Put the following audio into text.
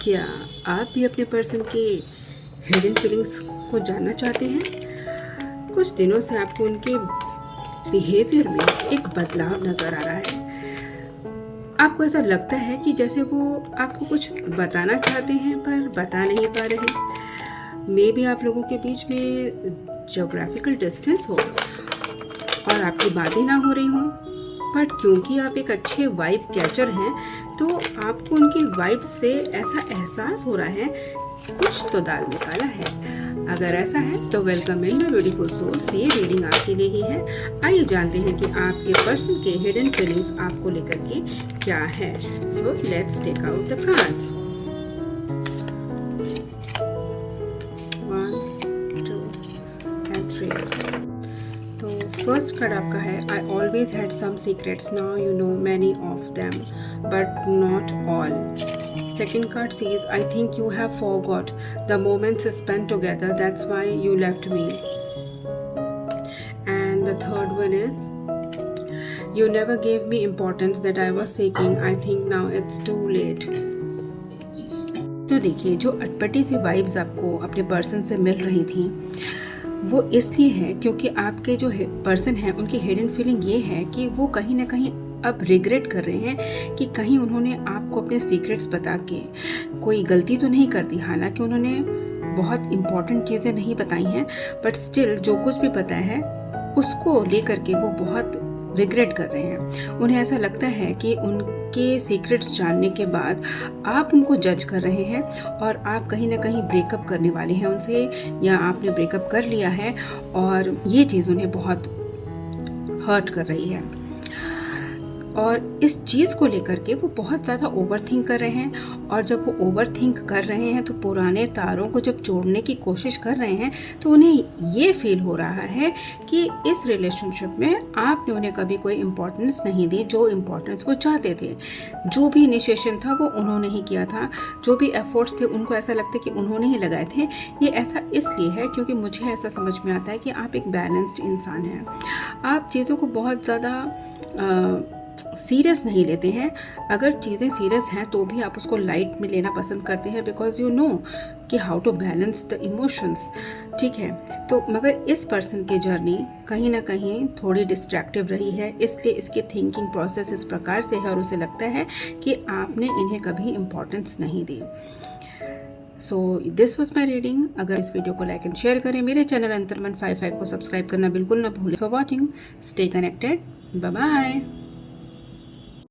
क्या आप भी अपने पर्सन के हिडन फीलिंग्स को जानना चाहते हैं? कुछ दिनों से आपको उनके बिहेवियर में एक बदलाव नज़र आ रहा है। आपको ऐसा लगता है कि जैसे वो आपको कुछ बताना चाहते हैं पर बता नहीं पा रहे। मे बी आप लोगों के बीच में ज्योग्राफिकल डिस्टेंस हो और आपकी बातें ना हो रही हों, बट क्योंकि आप एक अच्छे वाइब कैचर हैं तो आपको उनकी वाइब से ऐसा एहसास हो रहा है कुछ तो दाल में काला है। अगर ऐसा है तो welcome in my beautiful souls. ये रीडिंग आपके लिए ही है। आइए जानते हैं कि आपके पर्सन के हिडन फीलिंग्स आपको लेकर के क्या है। So let's take out the cards. 1 2 and 3। तो फर्स्ट कार्ड आपका है I always had some secrets, now you know many of them but not all. Second card says I think you have forgot the moments spent together, that's why you left me. And the third one is you never gave me importance that I was seeking, I think now it's too late. तो देखिए, जो अटपटी सी vibes आपको अपने person से मिल रही थी वो इसलिए है क्योंकि आपके जो पर्सन है उनकी हिडन फीलिंग ये है कि वो कहीं ना कहीं अब रिग्रेट कर रहे हैं कि कहीं उन्होंने आपको अपने सीक्रेट्स बता के कोई गलती तो नहीं कर दी। हालांकि उन्होंने बहुत इम्पॉर्टेंट चीज़ें नहीं बताई हैं, बट स्टिल जो कुछ भी पता है उसको लेकर के वो बहुत रिग्रेट कर रहे हैं। उन्हें ऐसा लगता है कि उनके सीक्रेट्स जानने के बाद आप उनको जज कर रहे हैं और आप कहीं ना कहीं ब्रेकअप करने वाले हैं उनसे, या आपने ब्रेकअप कर लिया है और ये चीज़ उन्हें बहुत हर्ट कर रही है। और इस चीज़ को लेकर के वो बहुत ज़्यादा ओवर थिंक कर रहे हैं, और जब वो ओवर थिंक कर रहे हैं तो पुराने तारों को जब जोड़ने की कोशिश कर रहे हैं तो उन्हें ये फील हो रहा है कि इस रिलेशनशिप में आपने उन्हें कभी कोई इम्पोर्टेंस नहीं दी, जो इम्पोर्टेंस वो चाहते थे। जो भी इनिशिएशन था वो उन्होंने ही किया था, जो भी एफर्ट्स थे उनको ऐसा लगता है कि उन्होंने ही लगाए थे। ये ऐसा इसलिए है क्योंकि मुझे ऐसा समझ में आता है कि आप एक बैलेंस्ड इंसान हैं। आप चीज़ों को बहुत ज़्यादा सीरियस नहीं लेते हैं। अगर चीज़ें सीरियस हैं तो भी आप उसको लाइट में लेना पसंद करते हैं, बिकॉज यू नो कि how to balance the emotions. ठीक है, तो मगर इस पर्सन की जर्नी कहीं ना कहीं थोड़ी डिस्ट्रैक्टिव रही है, इसलिए इसकी थिंकिंग प्रोसेस इस प्रकार से है और उसे लगता है कि आपने इन्हें कभी इम्पोर्टेंस नहीं दी। So this was my reading. अगर इस वीडियो को लाइक एंड शेयर करें, मेरे चैनल अंतर्मन 55 को सब्सक्राइब करना बिल्कुल ना भूलें। So watching, stay connected, bye bye.